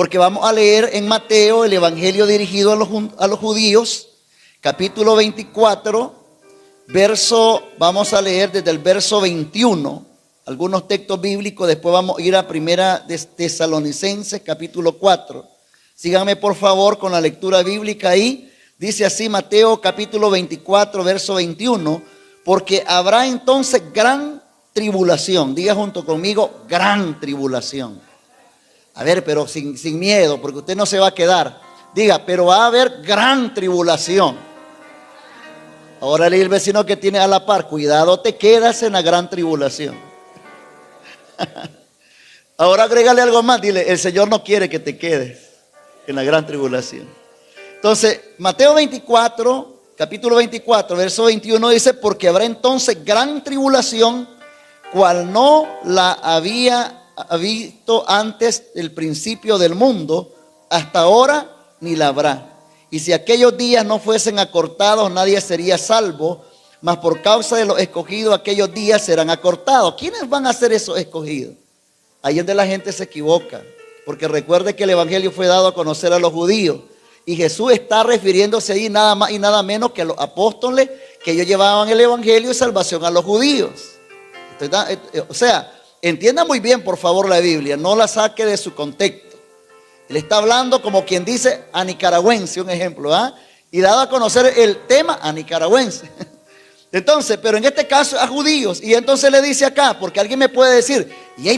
Porque vamos a leer en Mateo el evangelio dirigido a los judíos, capítulo 24, vamos a leer desde el verso 21, algunos textos bíblicos, después vamos a ir a Primera de Tesalonicenses, capítulo 4. Síganme por favor con la lectura bíblica ahí. Dice así Mateo capítulo 24, verso 21, porque habrá entonces gran tribulación. Diga junto conmigo, gran tribulación. A ver, pero sin miedo, porque usted no se va a quedar. Diga, pero va a haber gran tribulación. Ahora le dice el vecino que tiene a la par, cuidado, te quedas en la gran tribulación. Ahora agrégale algo más, dile, el Señor no quiere que te quedes en la gran tribulación. Entonces, Mateo 24, capítulo 24, verso 21 dice, porque habrá entonces gran tribulación, cual no la había visto antes del principio del mundo, hasta ahora ni la habrá. Y si aquellos días no fuesen acortados, nadie sería salvo, mas por causa de los escogidos, aquellos días serán acortados. ¿Quiénes van a ser esos escogidos? Ahí es donde la gente se equivoca, porque recuerde que el evangelio fue dado a conocer a los judíos, y Jesús está refiriéndose ahí nada más y nada menos que a los apóstoles, que ellos llevaban el evangelio y salvación a los judíos. O sea, entienda muy bien por favor la Biblia, no la saque de su contexto. Él está hablando como quien dice a nicaragüense, un ejemplo, y dado a conocer el tema a nicaragüense. Entonces, pero en este caso a judíos, y entonces le dice acá, porque alguien me puede decir,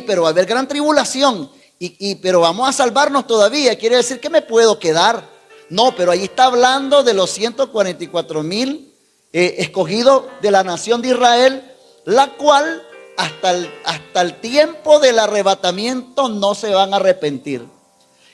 pero va a haber gran tribulación, pero vamos a salvarnos todavía, quiere decir que me puedo quedar. No, pero ahí está hablando de los 144,000 escogidos de la nación de Israel, la cual hasta el tiempo del arrebatamiento no se van a arrepentir.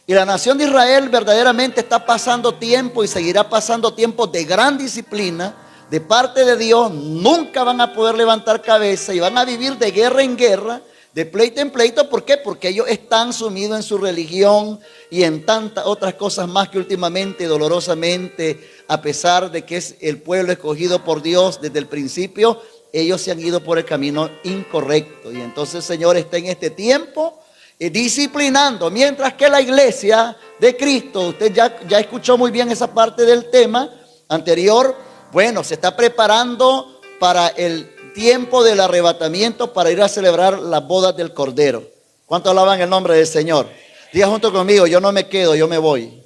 Y la nación de Israel verdaderamente está pasando tiempo y seguirá pasando tiempos de gran disciplina de parte de Dios. Nunca van a poder levantar cabeza y van a vivir de guerra en guerra, de pleito en pleito. ¿Por qué? Porque ellos están sumidos en su religión y en tantas otras cosas más que últimamente, dolorosamente, a pesar de que es el pueblo escogido por Dios desde el principio, ellos se han ido por el camino incorrecto. Y entonces el Señor está en este tiempo disciplinando, mientras que la iglesia de Cristo, usted ya escuchó muy bien esa parte del tema anterior, bueno, se está preparando para el tiempo del arrebatamiento, para ir a celebrar las bodas del Cordero. ¿Cuántos alaban el nombre del Señor? Diga junto conmigo, yo no me quedo, yo me voy.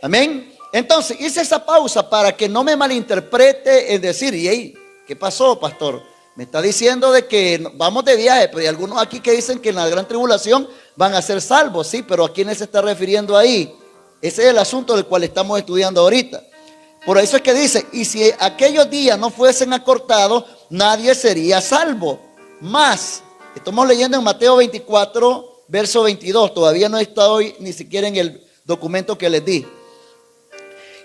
Amén. Entonces hice esa pausa para que no me malinterprete en decir, ¿qué pasó, pastor? Me está diciendo de que vamos de viaje, pero hay algunos aquí que dicen que en la gran tribulación van a ser salvos, sí, pero ¿a quiénes se está refiriendo ahí? Ese es el asunto del cual estamos estudiando ahorita. Por eso es que dice, y si aquellos días no fuesen acortados, nadie sería salvo. Más, estamos leyendo en Mateo 24, verso 22, todavía no he estado hoy ni siquiera en el documento que les di.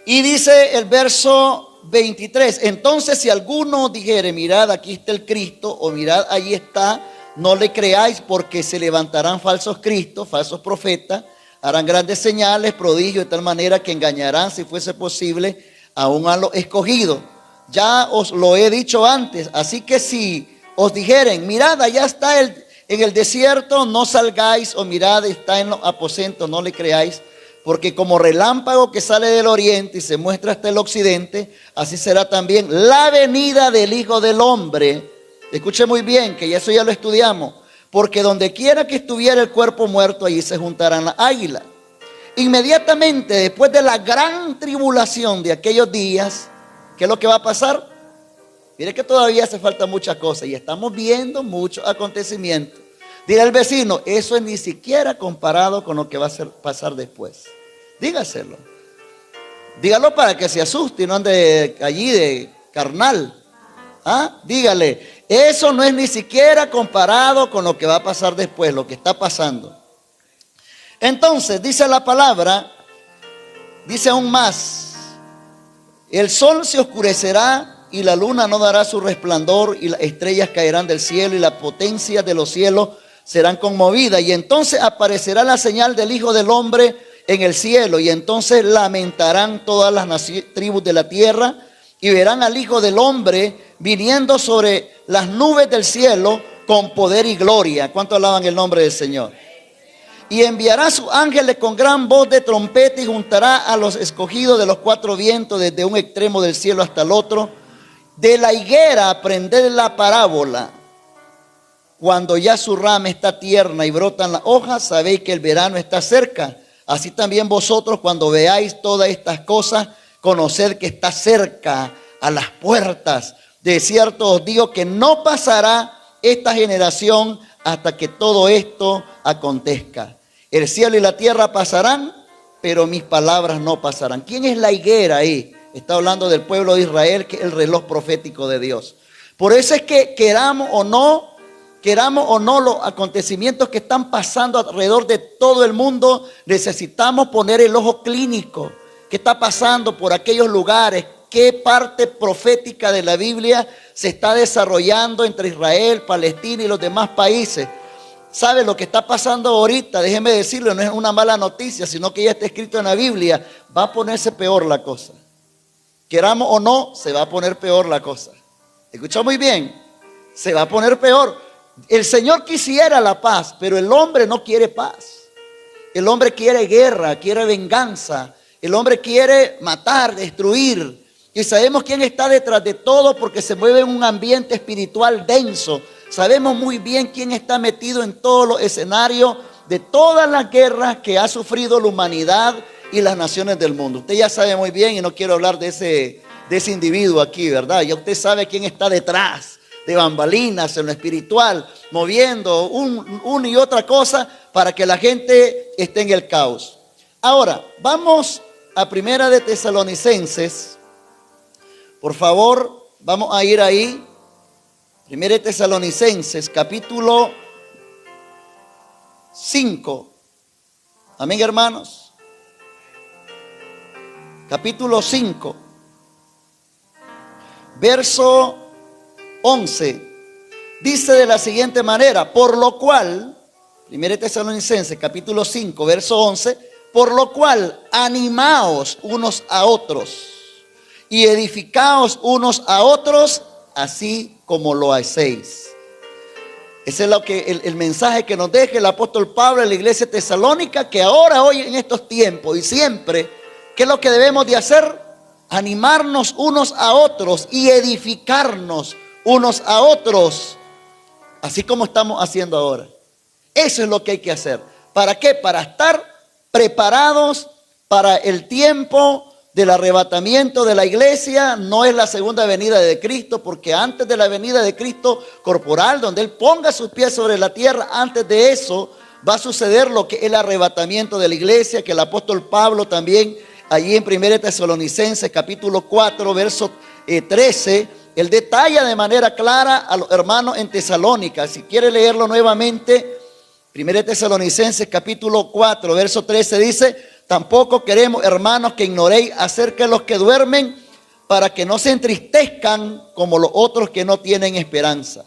Y dice el verso 23, entonces si alguno dijere, mirad aquí está el Cristo, o mirad allí está, no le creáis, porque se levantarán falsos cristos, falsos profetas, harán grandes señales, prodigios, de tal manera que engañarán, si fuese posible, aún a los escogidos. Ya os lo he dicho antes, así que si os dijeren, mirad allá está en el desierto, no salgáis, o mirad está en los aposentos, no le creáis. Porque como relámpago que sale del oriente y se muestra hasta el occidente, así será también la venida del Hijo del Hombre. Escuche muy bien, que eso ya lo estudiamos. Porque donde quiera que estuviera el cuerpo muerto, allí se juntarán las águilas. Inmediatamente después de la gran tribulación de aquellos días, ¿qué es lo que va a pasar? Mire que todavía hace falta muchas cosas y estamos viendo muchos acontecimientos. Diga al vecino, eso es ni siquiera comparado con lo que va a pasar después. Dígaselo. Dígalo para que se asuste y no ande allí de carnal. Dígale, eso no es ni siquiera comparado con lo que va a pasar después, lo que está pasando. Entonces, dice la palabra, dice aún más, el sol se oscurecerá y la luna no dará su resplandor y las estrellas caerán del cielo y las potencias de los cielos serán conmovidas, y entonces aparecerá la señal del Hijo del Hombre en el cielo, y entonces lamentarán todas las tribus de la tierra, y verán al Hijo del Hombre viniendo sobre las nubes del cielo con poder y gloria. ¿Cuánto alaban el nombre del Señor? Y enviará sus ángeles con gran voz de trompeta y juntará a los escogidos de los cuatro vientos desde un extremo del cielo hasta el otro. De la higuera aprended la parábola. Cuando ya su rama está tierna y brotan las hojas, sabéis que el verano está cerca. Así también vosotros, cuando veáis todas estas cosas, conoced que está cerca a las puertas. De cierto os digo que no pasará esta generación hasta que todo esto acontezca. El cielo y la tierra pasarán, pero mis palabras no pasarán. ¿Quién es la higuera ahí? Está hablando del pueblo de Israel, que es el reloj profético de Dios. Por eso es que queramos o no los acontecimientos que están pasando alrededor de todo el mundo, necesitamos poner el ojo clínico. ¿Qué está pasando por aquellos lugares? ¿Qué parte profética de la Biblia se está desarrollando entre Israel, Palestina y los demás países? ¿Sabe lo que está pasando ahorita? Déjeme decirlo, no es una mala noticia, sino que ya está escrito en la Biblia. Va a ponerse peor la cosa. Queramos o no, se va a poner peor la cosa. ¿Escuchó muy bien? Se va a poner peor. El Señor quisiera la paz, pero el hombre no quiere paz. El hombre quiere guerra, quiere venganza. El hombre quiere matar, destruir. Y sabemos quién está detrás de todo porque se mueve en un ambiente espiritual denso. Sabemos muy bien quién está metido en todos los escenarios de todas las guerras que ha sufrido la humanidad y las naciones del mundo. Usted ya sabe muy bien y no quiero hablar de ese individuo aquí, ¿verdad? Ya usted sabe quién está detrás de bambalinas en lo espiritual, moviendo una y otra cosa para que la gente esté en el caos. Ahora, vamos a Primera de Tesalonicenses. Por favor, vamos a ir ahí. Primera de Tesalonicenses, capítulo 5. Amén, hermanos. Capítulo 5, verso 11. Dice de la siguiente manera: por lo cual, Primera de Tesalonicenses, capítulo 5, verso 11, por lo cual animaos unos a otros y edificaos unos a otros, así como lo hacéis. Ese es el mensaje que nos deja el apóstol Pablo en la iglesia tesalónica, que ahora, hoy, en estos tiempos y siempre, ¿qué es lo que debemos de hacer? Animarnos unos a otros y edificarnos unos a otros, así como estamos haciendo ahora. Eso es lo que hay que hacer. ¿Para qué? Para estar preparados para el tiempo del arrebatamiento de la iglesia. No es la segunda venida de Cristo, porque antes de la venida de Cristo corporal, donde Él ponga sus pies sobre la tierra, antes de eso va a suceder lo que es el arrebatamiento de la iglesia, que el apóstol Pablo también allí en 1 Tesalonicenses capítulo 4 verso 13, él detalla de manera clara a los hermanos en Tesalónica. Si quiere leerlo nuevamente, 1 Tesalonicenses capítulo 4 verso 13 dice: tampoco queremos, hermanos, que ignoréis acerca de los que duermen, para que no se entristezcan como los otros que no tienen esperanza.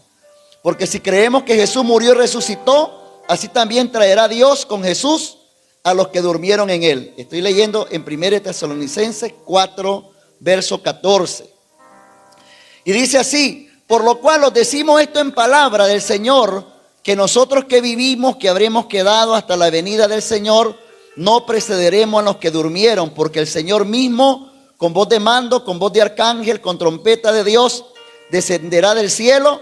Porque si creemos que Jesús murió y resucitó, así también traerá Dios con Jesús a los que durmieron en él. Estoy leyendo en 1 Tesalonicenses 4 verso 14. Y dice así: por lo cual os decimos esto en palabra del Señor, que nosotros que vivimos, que habremos quedado hasta la venida del Señor, no precederemos a los que durmieron, porque el Señor mismo, con voz de mando, con voz de arcángel, con trompeta de Dios, descenderá del cielo,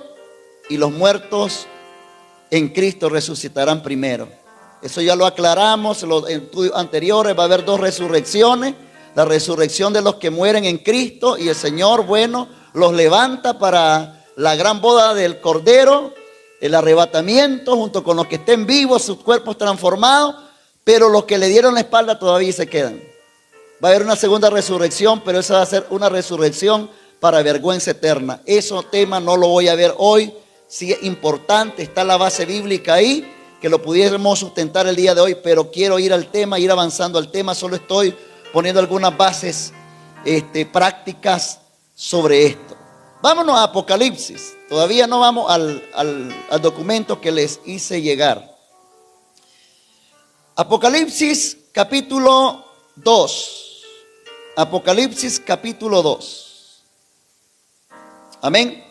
y los muertos en Cristo resucitarán primero. Eso ya lo aclaramos en los estudios anteriores. Va a haber dos resurrecciones: la resurrección de los que mueren en Cristo, y el Señor, bueno, los levanta para la gran boda del Cordero, el arrebatamiento, junto con los que estén vivos, sus cuerpos transformados. Pero los que le dieron la espalda todavía se quedan. Va a haber una segunda resurrección, pero esa va a ser una resurrección para vergüenza eterna. Ese tema no lo voy a ver hoy. Sí es importante, está la base bíblica ahí, que lo pudiéramos sustentar el día de hoy, pero quiero ir al tema, ir avanzando al tema. Solo estoy poniendo algunas bases prácticas sobre esto. Vámonos a Apocalipsis. Todavía no vamos al documento que les hice llegar. Apocalipsis capítulo 2. Apocalipsis capítulo 2. Amén.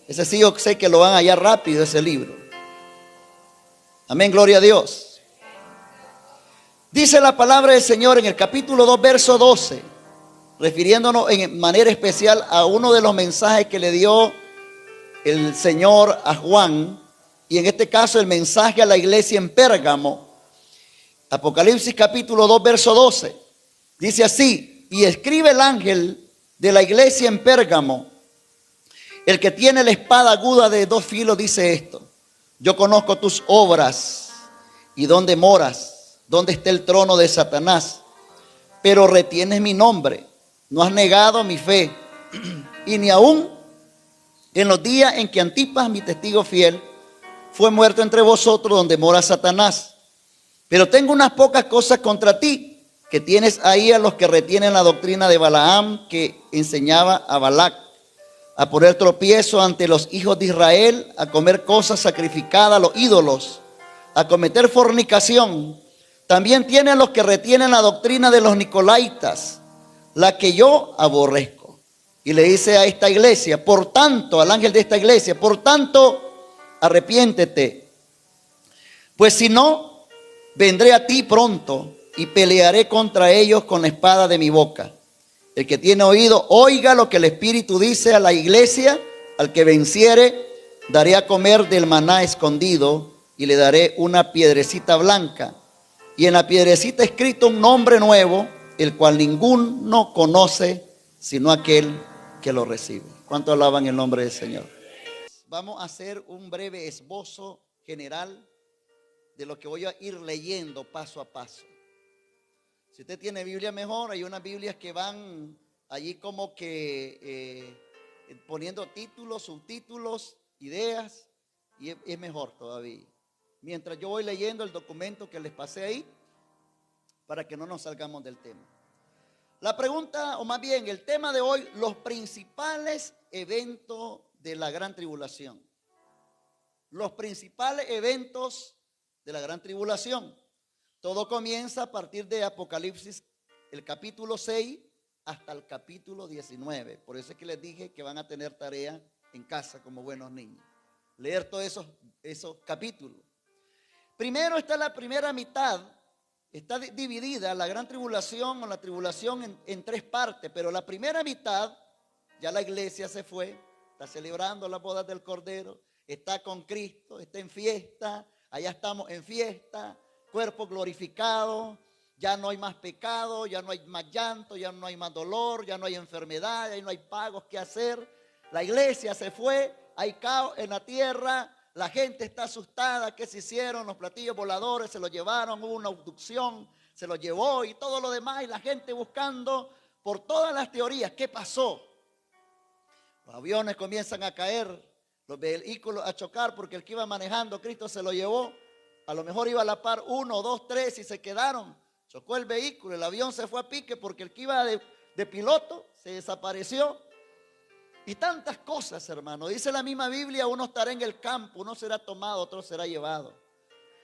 Ese sí yo sé que lo van a hallar rápido, ese libro. Amén, gloria a Dios. Dice la palabra del Señor en el capítulo 2, verso 12, refiriéndonos en manera especial a uno de los mensajes que le dio el Señor a Juan, y en este caso el mensaje a la iglesia en Pérgamo. Apocalipsis capítulo 2, verso 12. Dice así: y escribe el ángel de la iglesia en Pérgamo, el que tiene la espada aguda de dos filos, dice esto: yo conozco tus obras y dónde moras, dónde está el trono de Satanás, pero retienes mi nombre, no has negado mi fe, y ni aún en los días en que Antipas, mi testigo fiel, fue muerto entre vosotros, donde mora Satanás. Pero tengo unas pocas cosas contra ti, que tienes ahí a los que retienen la doctrina de Balaam, que enseñaba a Balac a poner tropiezo ante los hijos de Israel, a comer cosas sacrificadas a los ídolos, a cometer fornicación. También tiene a los que retienen la doctrina de los nicolaitas, la que yo aborrezco. Y le dice a esta iglesia, por tanto, al ángel de esta iglesia, por tanto, arrepiéntete, pues si no, vendré a ti pronto y pelearé contra ellos con la espada de mi boca. El que tiene oído, oiga lo que el Espíritu dice a la iglesia. Al que venciere, daré a comer del maná escondido y le daré una piedrecita blanca. Y en la piedrecita escrito un nombre nuevo, el cual ninguno conoce sino aquel que lo recibe. ¿Cuánto alaban el nombre del Señor? Vamos a hacer un breve esbozo general de lo que voy a ir leyendo paso a paso. Si usted tiene Biblia, mejor. Hay unas Biblias que van allí como que poniendo títulos, subtítulos, ideas, y es mejor todavía. Mientras yo voy leyendo el documento que les pasé ahí, para que no nos salgamos del tema. La pregunta, o más bien el tema de hoy: los principales eventos de la gran tribulación. Los principales eventos de la gran tribulación. Todo comienza a partir de Apocalipsis, el capítulo 6 hasta el capítulo 19. Por eso es que les dije que van a tener tarea en casa como buenos niños, leer todos esos capítulos. Primero está la primera mitad. Está dividida la gran tribulación o la tribulación en tres partes, pero la primera mitad, ya la iglesia se fue, está celebrando las bodas del Cordero, está con Cristo, está en fiesta, allá estamos en fiesta, cuerpo glorificado, ya no hay más pecado, ya no hay más llanto, ya no hay más dolor, ya no hay enfermedad, ya no hay pagos que hacer. La iglesia se fue, hay caos en la tierra. La gente está asustada. ¿Qué se hicieron? Los platillos voladores se los llevaron, hubo una abducción, se los llevó y todo lo demás. Y la gente buscando por todas las teorías. ¿Qué pasó? Los aviones comienzan a caer, los vehículos a chocar, porque el que iba manejando, Cristo se lo llevó. A lo mejor iba a la par 1, 2, 3 y se quedaron. Chocó el vehículo, el avión se fue a pique porque el que iba de piloto se desapareció. Y tantas cosas, hermano. Dice la misma Biblia: uno estará en el campo, uno será tomado, otro será llevado.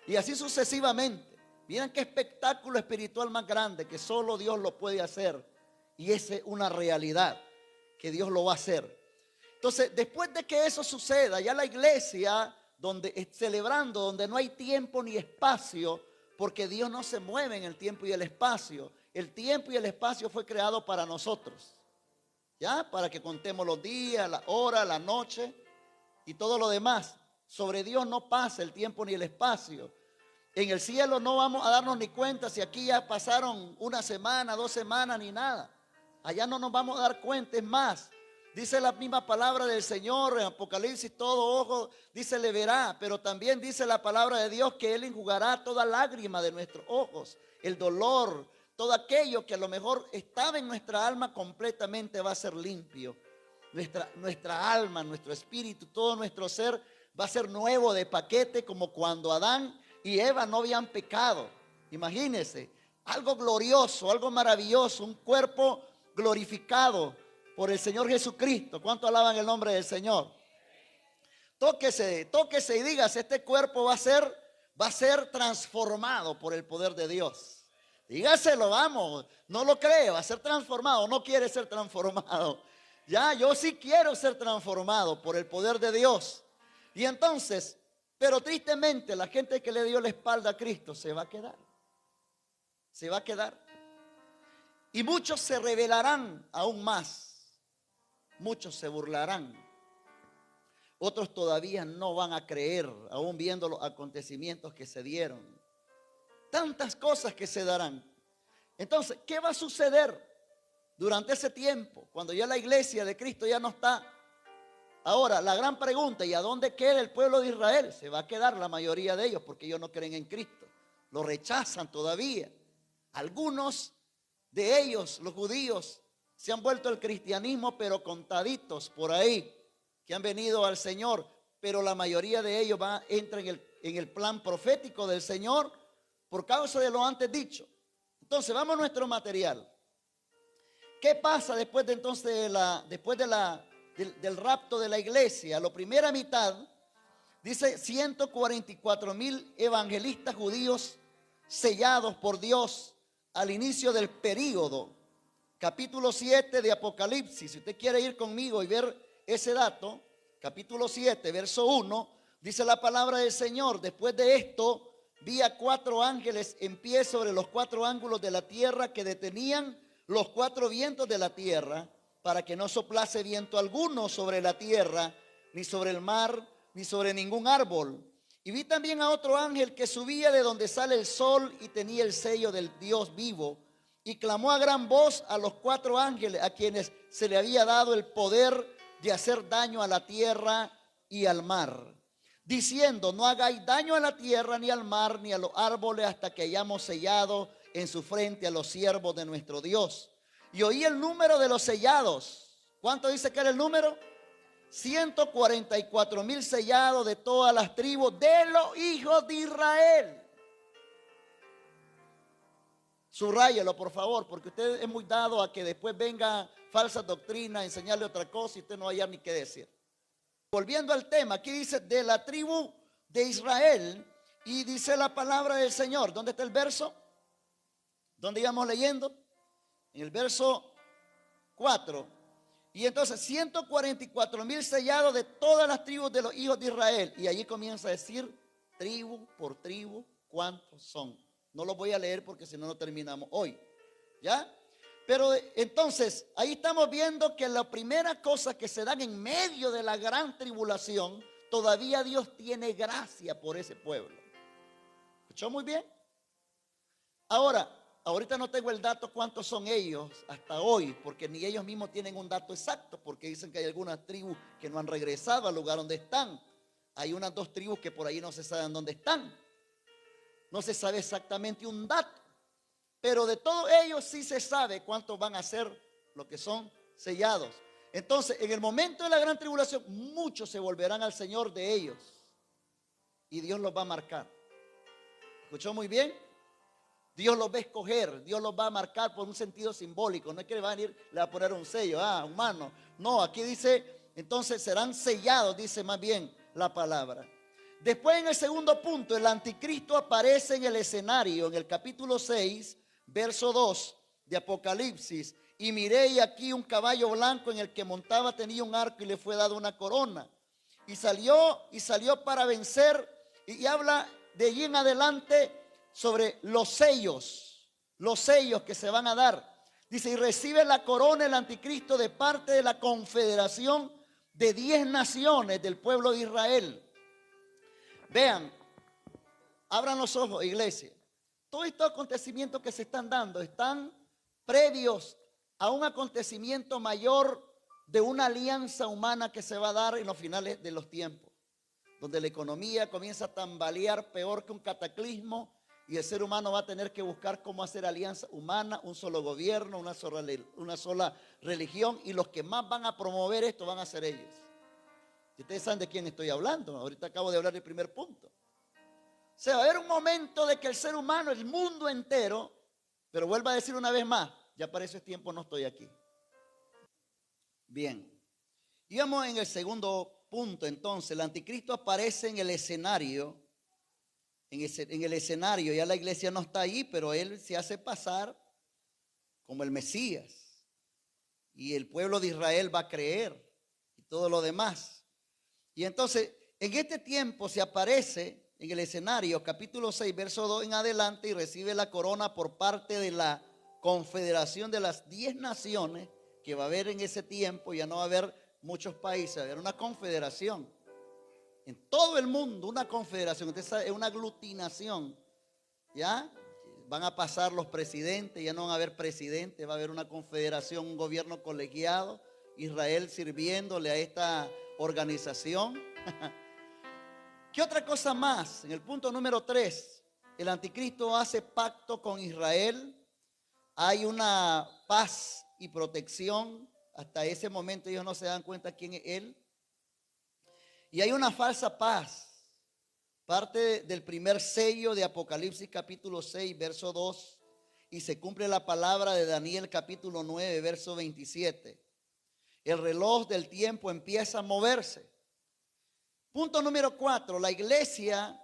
Y así sucesivamente. Miren qué espectáculo espiritual más grande, que solo Dios lo puede hacer. Y esa es una realidad, que Dios lo va a hacer. Entonces, después de que eso suceda, ya la iglesia, donde celebrando, donde no hay tiempo ni espacio, porque Dios no se mueve en el tiempo y el espacio. El tiempo y el espacio fue creado para nosotros. ¿Ya? Para que contemos los días, la hora, la noche y todo lo demás. Sobre Dios no pasa el tiempo ni el espacio. En el cielo no vamos a darnos ni cuenta si aquí ya pasaron una semana, 2 semanas, ni nada. Allá no nos vamos a dar cuenta. Es más, dice la misma palabra del Señor en Apocalipsis: todo ojo, dice, le verá. Pero también dice la palabra de Dios que Él enjugará toda lágrima de nuestros ojos. El dolor, todo aquello que a lo mejor estaba en nuestra alma, completamente va a ser limpio. Nuestra alma, nuestro espíritu, todo nuestro ser va a ser nuevo de paquete, como cuando Adán y Eva no habían pecado. Imagínense, algo glorioso, algo maravilloso, un cuerpo glorificado por el Señor Jesucristo. ¿Cuánto alaban el nombre del Señor? Tóquese y dígase: este cuerpo va a ser transformado por el poder de Dios. Dígaselo, vamos, no lo cree, va a ser transformado. No quiere ser transformado. Ya, yo sí quiero ser transformado por el poder de Dios. Y entonces, pero tristemente, la gente que le dio la espalda a Cristo se va a quedar. se va a quedar. Y muchos se rebelarán aún más. Muchos se burlarán. Otros todavía no van a creer, aún viendo los acontecimientos que se dieron. Tantas cosas que se darán. Entonces, ¿qué va a suceder durante ese tiempo? Cuando ya la iglesia de Cristo ya no está. Ahora, la gran pregunta, ¿y a dónde queda el pueblo de Israel? Se va a quedar la mayoría de ellos porque ellos no creen en Cristo. Lo rechazan todavía. Algunos de ellos, los judíos, se han vuelto al cristianismo, pero contaditos por ahí, que han venido al Señor. Pero la mayoría de ellos entra en el plan profético del Señor por causa de lo antes dicho. Entonces, vamos a nuestro material. ¿Qué pasa después de del rapto de la iglesia? La primera mitad, dice 144,000 evangelistas judíos sellados por Dios al inicio del período. Capítulo 7 de Apocalipsis. Si usted quiere ir conmigo y ver ese dato, capítulo 7, verso 1, dice la palabra del Señor: después de esto, vi a 4 ángeles en pie sobre los 4 ángulos de la tierra, que detenían los 4 vientos de la tierra, para que no soplase viento alguno sobre la tierra, ni sobre el mar, ni sobre ningún árbol. Y vi también a otro ángel que subía de donde sale el sol y tenía el sello del Dios vivo, y clamó a gran voz a los 4 ángeles a quienes se le había dado el poder de hacer daño a la tierra y al mar, diciendo: no hagáis daño a la tierra, ni al mar, ni a los árboles, hasta que hayamos sellado en su frente a los siervos de nuestro Dios. Y oí el número de los sellados. ¿Cuánto dice que era el número? 144,000 sellados de todas las tribus de los hijos de Israel. Subráyelo, por favor, porque usted es muy dado a que después venga falsa doctrina a enseñarle otra cosa y usted no haya ni qué decir. Volviendo al tema, aquí dice de la tribu de Israel, y dice la palabra del Señor. ¿Dónde está el verso? ¿Dónde íbamos leyendo? En el verso 4. Y entonces 144,000 sellados de todas las tribus de los hijos de Israel. Y allí comienza a decir tribu por tribu cuántos son. No los voy a leer porque si no, no terminamos hoy. ¿Ya? Pero entonces ahí estamos viendo que la primera cosa que se dan en medio de la gran tribulación, todavía Dios tiene gracia por ese pueblo. ¿Escuchó muy bien? Ahorita no tengo el dato cuántos son ellos hasta hoy, porque ni ellos mismos tienen un dato exacto, porque dicen que hay algunas tribus que no han regresado al lugar donde están. Hay unas 2 tribus que por ahí no se saben dónde están. No se sabe exactamente un dato, pero de todos ellos sí se sabe cuántos van a ser los que son sellados. Entonces, en el momento de la gran tribulación, muchos se volverán al Señor de ellos y Dios los va a marcar. ¿Escuchó muy bien? Dios los va a escoger, Dios los va a marcar por un sentido simbólico. No es que le va a venir, le va a poner un sello, humano. No, aquí dice, entonces serán sellados, dice más bien la palabra. Después, en el segundo punto, el anticristo aparece en el escenario, en el capítulo 6, verso 2 de Apocalipsis. Y miré, y aquí un caballo blanco, en el que montaba tenía un arco y le fue dado una corona. Y salió para vencer, y habla de allí en adelante sobre los sellos que se van a dar. Dice: y recibe la corona el anticristo de parte de la confederación de 10 naciones del pueblo de Israel. Vean, abran los ojos, iglesia. Todos estos acontecimientos que se están dando están previos a un acontecimiento mayor de una alianza humana que se va a dar en los finales de los tiempos, donde la economía comienza a tambalear peor que un cataclismo, y el ser humano va a tener que buscar cómo hacer alianza humana, un solo gobierno, una sola religión, y los que más van a promover esto van a ser ellos. Y ustedes saben de quién estoy hablando. Ahorita acabo de hablar del primer punto. O sea, va a haber un momento de que el ser humano, el mundo entero, pero vuelvo a decir una vez más, ya para ese tiempo no estoy aquí. Bien, íbamos en el segundo punto. Entonces, el anticristo aparece en el escenario. En el escenario, ya la iglesia no está ahí, pero él se hace pasar como el Mesías. Y el pueblo de Israel va a creer y todo lo demás. Y entonces, en este tiempo se aparece en el escenario, capítulo 6, verso 2 en adelante, y recibe la corona por parte de la confederación de las 10 naciones que va a haber en ese tiempo. Ya no va a haber muchos países, va a haber una confederación. En todo el mundo, una confederación, es una aglutinación, ¿ya? Van a pasar los presidentes, ya no van a haber presidentes, va a haber una confederación, un gobierno colegiado, Israel sirviéndole a esta organización. ¿Qué otra cosa más? En el punto número 3, el anticristo hace pacto con Israel. Hay una paz y protección. Hasta ese momento ellos no se dan cuenta quién es él. Y hay una falsa paz. Parte del primer sello de Apocalipsis capítulo 6, verso 2. Y se cumple la palabra de Daniel capítulo 9, verso 27. El reloj del tiempo empieza a moverse. Punto número 4, la iglesia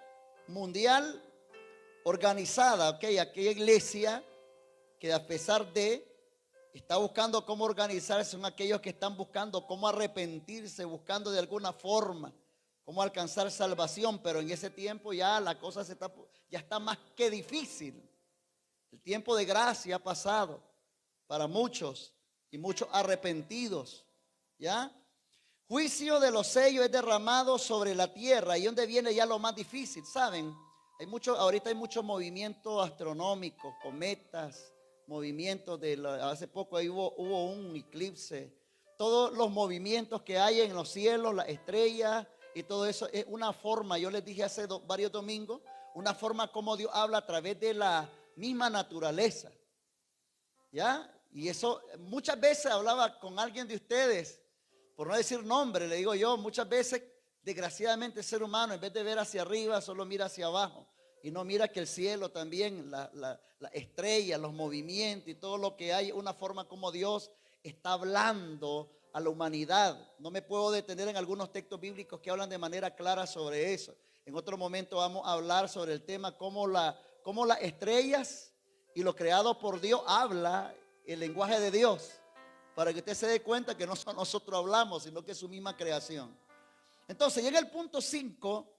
mundial organizada, aquella iglesia que a pesar de está buscando cómo organizarse, son aquellos que están buscando cómo arrepentirse, buscando de alguna forma cómo alcanzar salvación, pero en ese tiempo ya la cosa ya está más que difícil. El tiempo de gracia ha pasado para muchos y muchos arrepentidos, ¿ya? Juicio de los sellos es derramado sobre la tierra, y donde viene ya lo más difícil, ¿saben? Ahorita hay muchos movimientos astronómicos, cometas, movimientos hace poco ahí hubo un eclipse. Todos los movimientos que hay en los cielos, las estrellas y todo eso es una forma, yo les dije hace varios domingos, una forma como Dios habla a través de la misma naturaleza, ¿ya? Y eso muchas veces hablaba con alguien de ustedes, por no decir nombre, le digo yo, muchas veces desgraciadamente el ser humano en vez de ver hacia arriba solo mira hacia abajo y no mira que el cielo también, la estrella, los movimientos y todo lo que hay, una forma como Dios está hablando a la humanidad. No me puedo detener en algunos textos bíblicos que hablan de manera clara sobre eso. En otro momento vamos a hablar sobre el tema cómo las estrellas y lo creado por Dios habla el lenguaje de Dios, para que usted se dé cuenta que no nosotros hablamos, sino que es su misma creación. Entonces llega el punto 5,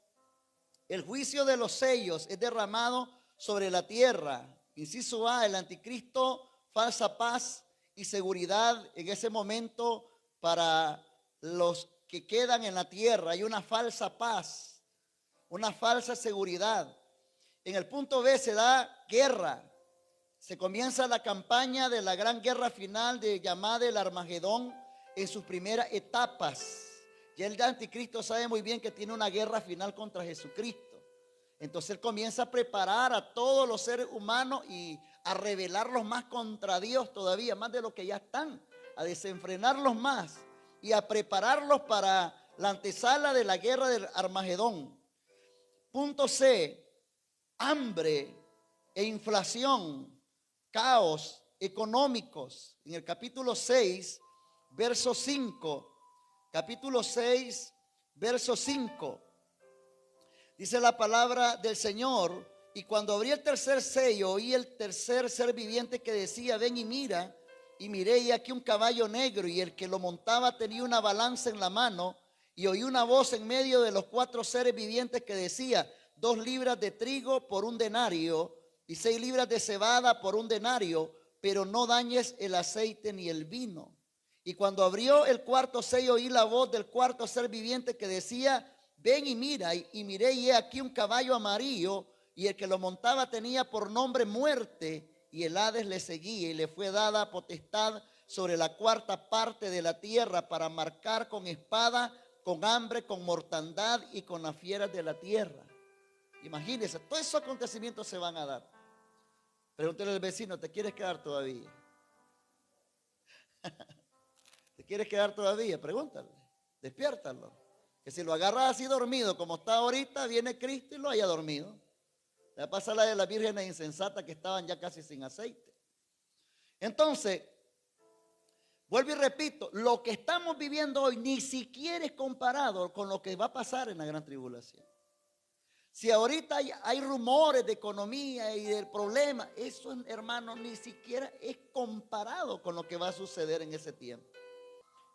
el juicio de los sellos es derramado sobre la tierra. Inciso A, el anticristo, falsa paz y seguridad en ese momento para los que quedan en la tierra. Hay una falsa paz, una falsa seguridad. En el punto B se da guerra. Se comienza la campaña de la gran guerra final llamada el Armagedón en sus primeras etapas. Ya el anticristo sabe muy bien que tiene una guerra final contra Jesucristo. Entonces él comienza a preparar a todos los seres humanos y a rebelarlos más contra Dios todavía, más de lo que ya están, a desenfrenarlos más y a prepararlos para la antesala de la guerra del Armagedón. Punto C, hambre e inflación, caos económicos. En el capítulo 6, verso 5, capítulo 6, verso 5, dice la palabra del Señor: y cuando abrí el tercer sello, oí el tercer ser viviente que decía: ven y mira. Y miré, y aquí un caballo negro, y el que lo montaba tenía una balanza en la mano, y oí una voz en medio de los 4 seres vivientes que decía: 2 libras de trigo por 1 denario, y 6 libras de cebada por 1 denario, pero no dañes el aceite ni el vino. Y cuando abrió el cuarto sello, oí la voz del cuarto ser viviente que decía: ven y mira. Y miré, y he aquí un caballo amarillo, y el que lo montaba tenía por nombre Muerte, y el Hades le seguía, y le fue dada potestad sobre la 4ª parte de la tierra para marcar con espada, con hambre, con mortandad y con las fieras de la tierra. Imagínense, todos esos acontecimientos se van a dar. Pregúntale al vecino: ¿te quieres quedar todavía? ¿Te quieres quedar todavía? Pregúntale, despiértalo. Que si lo agarras así dormido como está ahorita, viene Cristo y lo haya dormido. Le pasa la de las vírgenes insensatas que estaban ya casi sin aceite. Entonces, vuelvo y repito, lo que estamos viviendo hoy ni siquiera es comparado con lo que va a pasar en la gran tribulación. Si ahorita hay rumores de economía y del problema, eso, hermano, ni siquiera es comparado con lo que va a suceder en ese tiempo.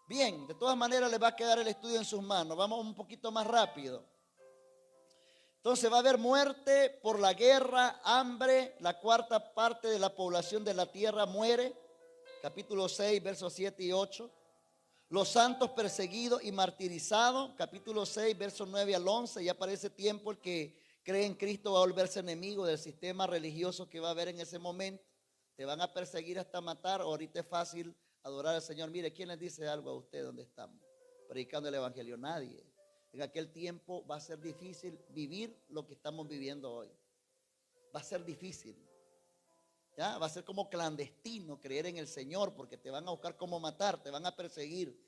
Bien, de todas maneras les va a quedar el estudio en sus manos. Vamos un poquito más rápido. Entonces va a haber muerte por la guerra, hambre, la cuarta parte de la población de la tierra muere. Capítulo 6, versos 7 y 8. Los santos perseguidos y martirizados. Capítulo 6, versos 9 al 11. Ya para ese tiempo el que cree en Cristo va a volverse enemigo del sistema religioso que va a haber en ese momento. Te van a perseguir hasta matar. Ahorita es fácil adorar al Señor. Mire, ¿quién les dice algo a usted donde estamos? Predicando el evangelio. Nadie. En aquel tiempo va a ser difícil vivir lo que estamos viviendo hoy. Va a ser difícil. ¿Ya? Va a ser como clandestino creer en el Señor, porque te van a buscar cómo matar, te van a perseguir.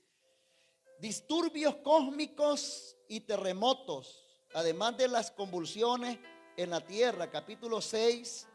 Disturbios cósmicos y terremotos, además de las convulsiones en la tierra. Capítulo 6,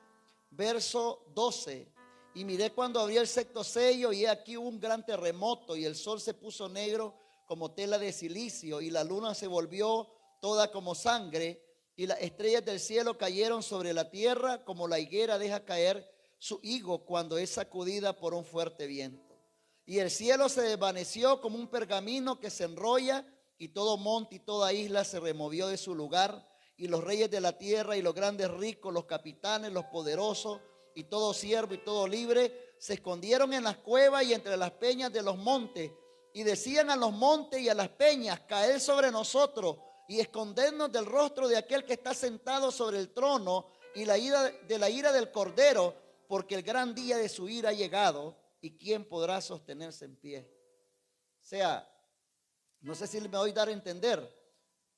verso 12. Y miré cuando abrió el sexto sello, y aquí hubo un gran terremoto, y el sol se puso negro como tela de silicio, y la luna se volvió toda como sangre, y las estrellas del cielo cayeron sobre la tierra, como la higuera deja caer su higo cuando es sacudida por un fuerte viento. Y el cielo se desvaneció como un pergamino que se enrolla, y todo monte y toda isla se removió de su lugar, y los reyes de la tierra y los grandes ricos, los capitanes, los poderosos, y todo siervo y todo libre, se escondieron en las cuevas y entre las peñas de los montes, y decían a los montes y a las peñas: caed sobre nosotros y escondernos del rostro de aquel que está sentado sobre el trono y la ira del Cordero, porque el gran día de su ira ha llegado, y quién podrá sostenerse en pie. O sea, no sé si me voy a dar a entender,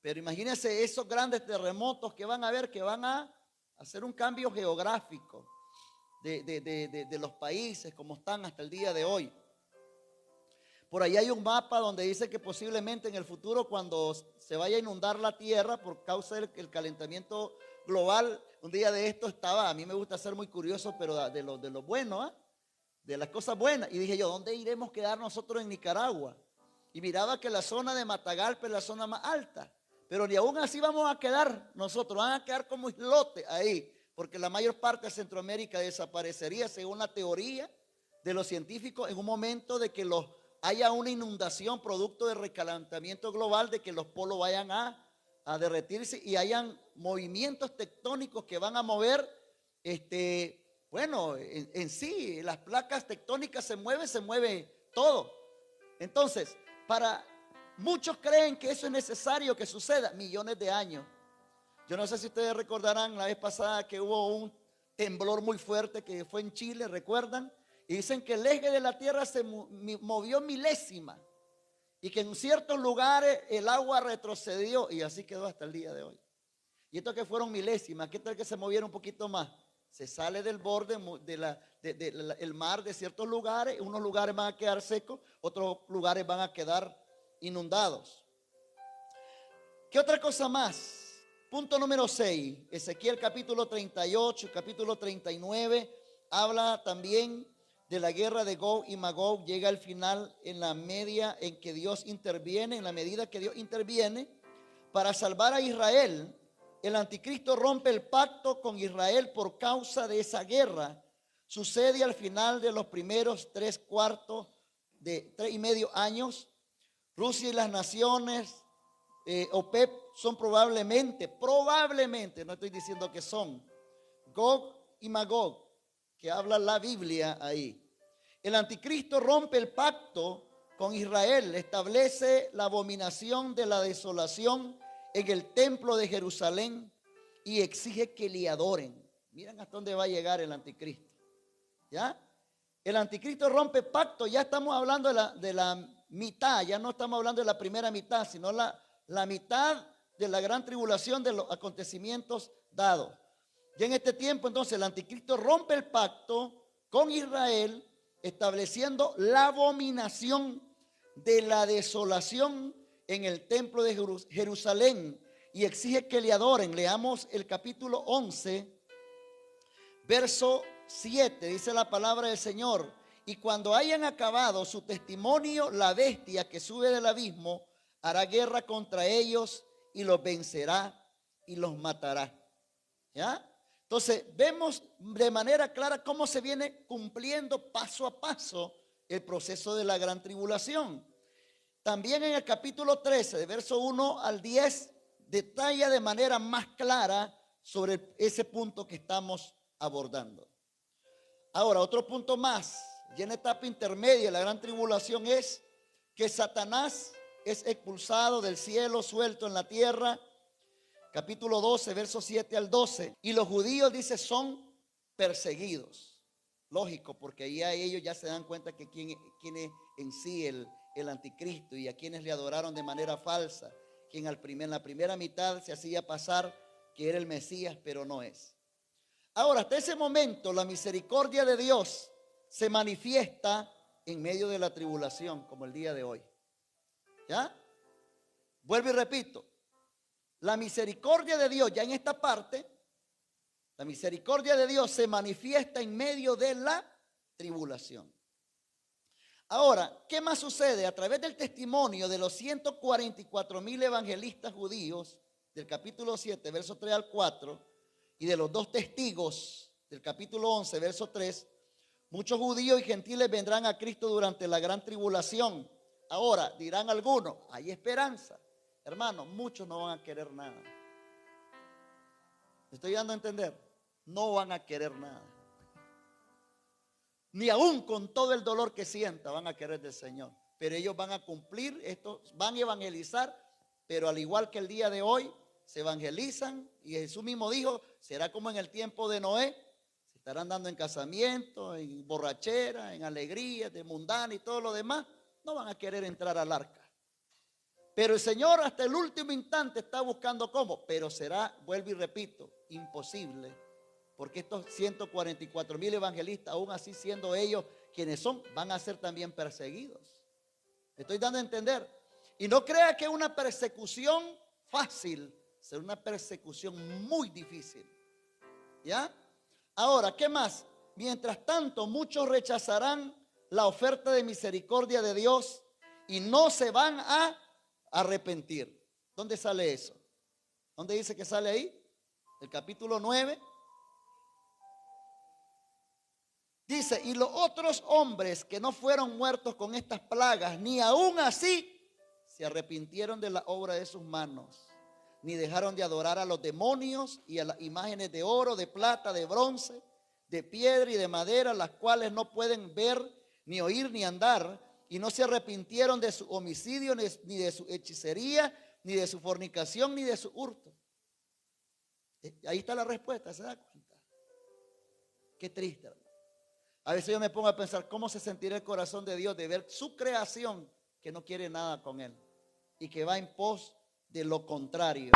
pero imagínense esos grandes terremotos que van a haber, que van a hacer un cambio geográfico de los países como están hasta el día de hoy. Por ahí hay un mapa donde dice que posiblemente en el futuro, cuando se vaya a inundar la tierra por causa del calentamiento global, un día de esto estaba, a mí me gusta ser muy curioso, pero de lo bueno, de las cosas buenas. Y dije yo, ¿dónde iremos a quedar nosotros en Nicaragua? Y miraba que la zona de Matagalpa es la zona más alta, pero ni aún así vamos a quedar nosotros, van a quedar como islotes ahí, porque la mayor parte de Centroamérica desaparecería, según la teoría de los científicos, en un momento de que haya una inundación producto del recalentamiento global, de que los polos vayan a derretirse y hayan movimientos tectónicos que van a mover, bueno, en sí, las placas tectónicas se mueve todo. Entonces, muchos creen que eso es necesario que suceda millones de años. Yo no sé si ustedes recordarán la vez pasada que hubo un temblor muy fuerte que fue en Chile, ¿recuerdan? Y dicen que el eje de la tierra se movió milésima, y que en ciertos lugares el agua retrocedió, y así quedó hasta el día de hoy. Y esto que fueron milésimas, ¿qué tal que se moviera un poquito más? Se sale del borde del mar de ciertos lugares, unos lugares van a quedar secos, otros lugares van a quedar inundados. ¿Qué otra cosa más? Punto número 6, Ezequiel capítulo 38, capítulo 39, habla también de la guerra de Gog y Magog. Llega al final en la medida en que Dios interviene, en la medida que Dios interviene para salvar a Israel. El anticristo rompe el pacto con Israel por causa de esa guerra. Sucede al final de los primeros 3,5 años. Rusia y las naciones OPEP son probablemente, no estoy diciendo que son, Gog y Magog, que habla la Biblia ahí. El anticristo rompe el pacto con Israel, establece la abominación de la desolación en el templo de Jerusalén y exige que le adoren. Miren hasta dónde va a llegar el anticristo. ¿Ya? El anticristo rompe pacto, ya estamos hablando de la mitad, ya no estamos hablando de la primera mitad, sino la mitad de la gran tribulación, de los acontecimientos dados. Y en este tiempo entonces el anticristo rompe el pacto con Israel, estableciendo la abominación de la desolación en el templo de Jerusalén y exige que le adoren. Leamos el capítulo 11, verso 7, dice la palabra del Señor: y cuando hayan acabado su testimonio, la bestia que sube del abismo hará guerra contra ellos y los vencerá y los matará. ¿Ya? Entonces vemos de manera clara cómo se viene cumpliendo paso a paso el proceso de la gran tribulación. También en el capítulo 13, de verso 1 al 10, detalla de manera más clara sobre ese punto que estamos abordando. Ahora, otro punto más, ya en etapa intermedia, la gran tribulación es que Satanás es expulsado del cielo, suelto en la tierra. Capítulo 12, versos 7 al 12. Y los judíos, dice, son perseguidos. Lógico, porque ahí a ellos ya se dan cuenta que quién es en sí el anticristo, y a quienes le adoraron de manera falsa, quien en la primera mitad se hacía pasar que era el Mesías, pero no es. Ahora, hasta ese momento, la misericordia de Dios se manifiesta en medio de la tribulación, como el día de hoy. ¿Ya? Vuelvo y repito. La misericordia de Dios, ya en esta parte, la misericordia de Dios se manifiesta en medio de la tribulación. Ahora, ¿qué más sucede? A través del testimonio de los 144,000 evangelistas judíos, del capítulo 7, verso 3 al 4, y de los 2 testigos del capítulo 11, verso 3, muchos judíos y gentiles vendrán a Cristo durante la gran tribulación. Ahora, dirán algunos, hay esperanza. Hermanos, muchos no van a querer nada. ¿Me estoy dando a entender? No van a querer nada. Ni aún con todo el dolor que sienta van a querer del Señor. Pero ellos van a cumplir esto, van a evangelizar, pero al igual que el día de hoy, se evangelizan. Y Jesús mismo dijo, será como en el tiempo de Noé. Se estarán dando en casamiento, en borrachera, en alegría, de mundana y todo lo demás. No van a querer entrar al arca. Pero el Señor hasta el último instante está buscando cómo. Pero será, vuelvo y repito, imposible. Porque estos 144,000 evangelistas, aún así siendo ellos quienes son, van a ser también perseguidos. ¿Me estoy dando a entender? Y no crea que es una persecución fácil, será una persecución muy difícil. ¿Ya? Ahora, ¿qué más? Mientras tanto, muchos rechazarán la oferta de misericordia de Dios y no se van a arrepentir. ¿Dónde sale eso? ¿Dónde dice que sale ahí? El capítulo 9. Dice, y los otros hombres que no fueron muertos con estas plagas, ni aún así se arrepintieron de la obra de sus manos, ni dejaron de adorar a los demonios y a las imágenes de oro, de plata, de bronce, de piedra y de madera, las cuales no pueden ver, ni oír, ni andar, y no se arrepintieron de su homicidio, ni de su hechicería, ni de su fornicación, ni de su hurto. Ahí está la respuesta, ¿se da cuenta? Qué triste, hermano. A veces yo me pongo a pensar cómo se sentirá el corazón de Dios de ver su creación que no quiere nada con Él y que va en pos de lo contrario.